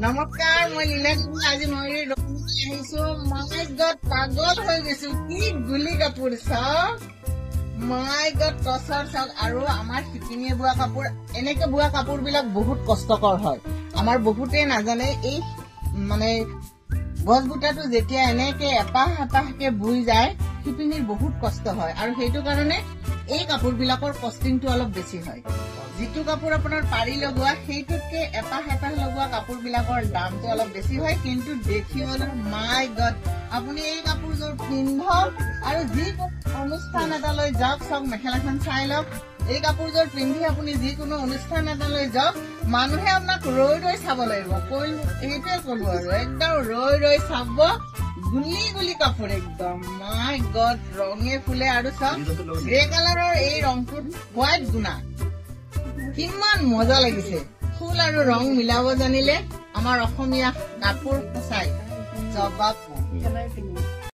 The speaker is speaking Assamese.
নমস্কাৰ, মই লীলা কুকুৰ। আজি মই আহিছো। মাই গড, পাগল হৈ গৈছো। কি গুলি কাপোৰ চাওক, মাই গড, টচৰ চাওক। আৰু আমাৰ শিপিনীয়ে বোৱা কাপোৰ, এনেকে বোৱা কাপোৰ বিলাক বহুত কষ্টকৰ হয়। আমাৰ বহুতে নাজানে এই মানে গছ বুটাটো যেতিয়া এনেকে এপাহ এপাহকে বুই যায়, শিপিনীৰ বহুত কষ্ট হয়। আৰু সেইটো কাৰণে এই কাপোৰ বিলাকৰ কষ্টিংটো অলপ বেছি হয়। যিটো কাপোৰ আপোনাৰ পাৰি লগোৱা, সেইটোতকে এপাহ এপাহ লগোৱা কাপোৰ বিলাকৰ দামটো অলপ বেছি হয়। কিন্তু দেখিবলৈ মাই গড, আপুনি এই কাপোৰযোৰ পিন্ধক আৰু যিকোনো অনুষ্ঠান এটালৈ যাওক, চাওক মেখেলাখন চাই লওক। এই কাপোৰযোৰ পিন্ধি আপুনি যিকোনো অনুষ্ঠান এটালৈ যাওক, মানুহে আপোনাক ৰৈ ৰৈ চাব লাগিব। এইটোৱে কলো আৰু একদম ৰৈ ৰৈ চাব। গুলি গুলি কাপোৰ একদম মাই গড, ৰঙে ফুলে। আৰু চাওক গ্ৰে কালাৰৰ এই ৰংটোত হোৱাইট গুণা, কিমান মজা লাগিছে। ফুল আৰু ৰং মিলাব জানিলে আমাৰ অসমীয়া কাপোৰ সঁচাই জবাব।